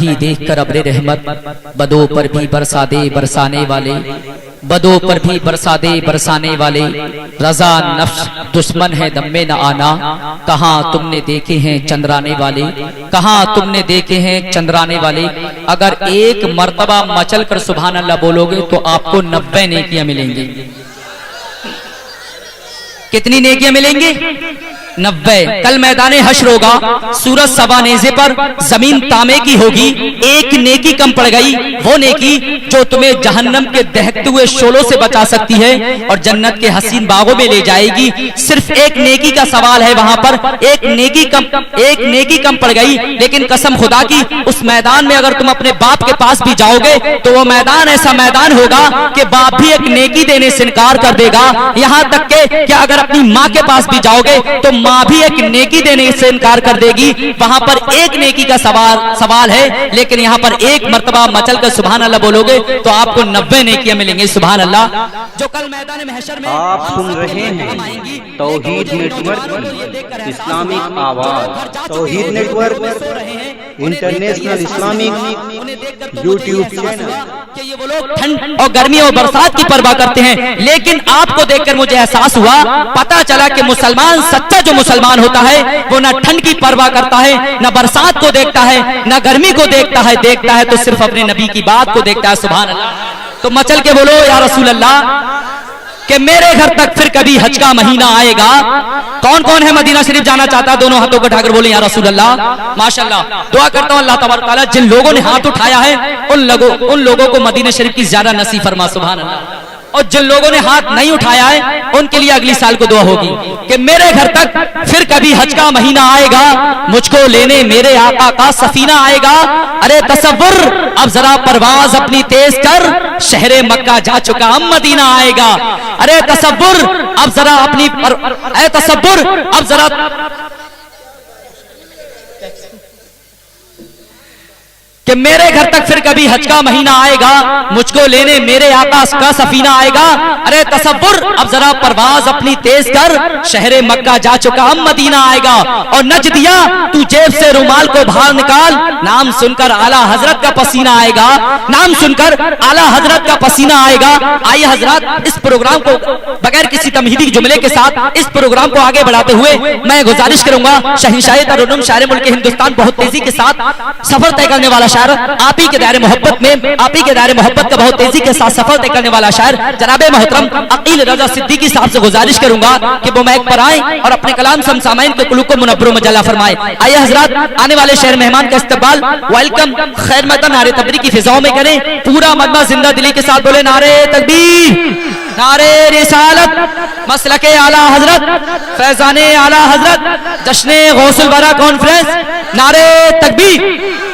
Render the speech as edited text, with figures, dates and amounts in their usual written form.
ہی دیکھ کر ابر رحمت، بدوں پر بھی برسا دے برسانے والے، بدوں پر بھی برسا دے برسانے والے، رضا نفس دشمن ہے دم میں نہ آنا، کہاں تم نے دیکھے ہیں چندرانے والے، کہاں تم نے دیکھے ہیں چندرانے والے۔ اگر ایک مرتبہ مچل کر سبحان اللہ بولو گے تو آپ کو 90 نیکیاں ملیں گی۔ کتنی نیکیاں ملیں گی؟ 90۔ کل میدان حشر ہوگا، سورج سبا نیزے پر زمین تامے کی ہوگی، ایک نیکی کم پڑ گئی، وہ نیکی جو تمہیں جہنم کے دہکتے ہوئے شعلوں سے بچا سکتی ہے اور جنت کے حسین باغوں میں لے جائے گی۔ صرف ایک نیکی کا سوال ہے وہاں پر، ایک نیکی کم پڑ گئی، لیکن قسم خدا کی اس میدان میں اگر تم اپنے باپ کے پاس بھی جاؤ گے تو وہ میدان ایسا میدان ہوگا کہ باپ بھی ایک نیکی دینے سے انکار کر دے گا، یہاں تک کہ اگر اپنی ماں کے پاس بھی جاؤ گے تو ماں بھی ایک نیکی دینے سے انکار کر دے گی۔ وہاں پر ایک نیکی کا سوال ہے، لیکن یہاں پر ایک مرتبہ مچل کر سبحان اللہ بولو گے تو آپ کو 90 نیکیاں ملیں گے۔ سبحان اللہ۔ جو کل میدان محشر میں آپ سن رہے ہیں توحید نیٹورک کی اسلامک آواز، توحید network international Islamic YouTube channel. کہ یہ وہ لوگ ٹھنڈ اور گرمی اور برسات کی پرواہ کرتے ہیں، لیکن آپ کو دیکھ کر مجھے احساس ہوا، پتا چلا کہ مسلمان سچا جو مسلمان ہوتا ہے وہ نہ ٹھنڈ کی پرواہ کرتا ہے، نہ برسات کو دیکھتا ہے، نہ گرمی کو دیکھتا ہے تو صرف اپنے نبی کی بات کو دیکھتا ہے۔ سبحان اللہ۔ تو مچل کے بولو یا رسول اللہ کہ میرے گھر تک پھر کبھی حج کا مہینہ آئے گا۔ کون کون ہے مدینہ شریف جانا چاہتا ہے؟ دونوں ہاتھوں کو اٹھا کر بولیں یا رسول اللہ۔ ماشاءاللہ، دعا کرتا ہوں اللہ تبارک تعالیٰ جن لوگوں نے ہاتھ اٹھایا ہے ان لوگوں کو مدینہ شریف کی زیادہ نصیب فرما۔ سبحان اللہ۔ اور جن لوگوں نے ہاتھ نہیں اٹھایا ہے ان کے لیے اگلی سال کو دعا ہوگی کہ میرے گھر تک پھر کبھی حج کا مہینہ آئے گا، مجھ کو لینے میرے آقا کا سفینہ آئے گا۔ ارے تصور، اب ذرا پرواز اپنی تیز کر، شہر مکہ جا چکا ہم مدینہ آئے گا۔ ارے تصور، اب ذرا کہ میرے گھر تک پھر کبھی حج کا مہینہ آئے گا، مجھ کو لینے میرے آقا کا سفینہ آئے گا۔ ارے تصور، اب ذرا پرواز اپنی تیز کر، شہر مکہ جا چکا ہم مدینہ آئے گا۔ اور نجدیا تو جیب سے رومال کو باہر نکال، نام سن کر اعلیٰ حضرت کا پسینہ آئے گا، نام سن کر اعلیٰ حضرت کا پسینہ آئے گا۔ آئیے حضرات، اس پروگرام کو بغیر کسی تمہیدی جملے کے ساتھ اس پروگرام کو آگے بڑھاتے ہوئے میں گزارش کروں گا، شہنشاہ ترنم شاعر ملک ہندوستان بہت تیزی کے ساتھ سفر طے کرنے والا آپ ہی کے دائرے محبت میں، آپ ہی کے دائرے محبت کا بہت تیزی کے ساتھ سفر طے کرنے والا شاعر جناب محترم عقیل رضا صدیقی صاحب سے گزارش کروں گا کہ وہ مائک پر آئیں اور اپنے کلام سے ہم سامعین کے قلوب کو منور و مجلا فرمائے۔ آئیے حضرات، آنے والے شہر مہمان کا استقبال ویلکم خیر مقدم نعرے تکبیر کی فضاؤں میں کریں۔ پورا مجمع زندہ دلی کے ساتھ بولے نعرے تکبیر، نعرے رسالت، مسلک اعلیٰ حضرت، فیضان اعلیٰ حضرت، جشن غوث الورا کانفرنس، نعرے تکبیر۔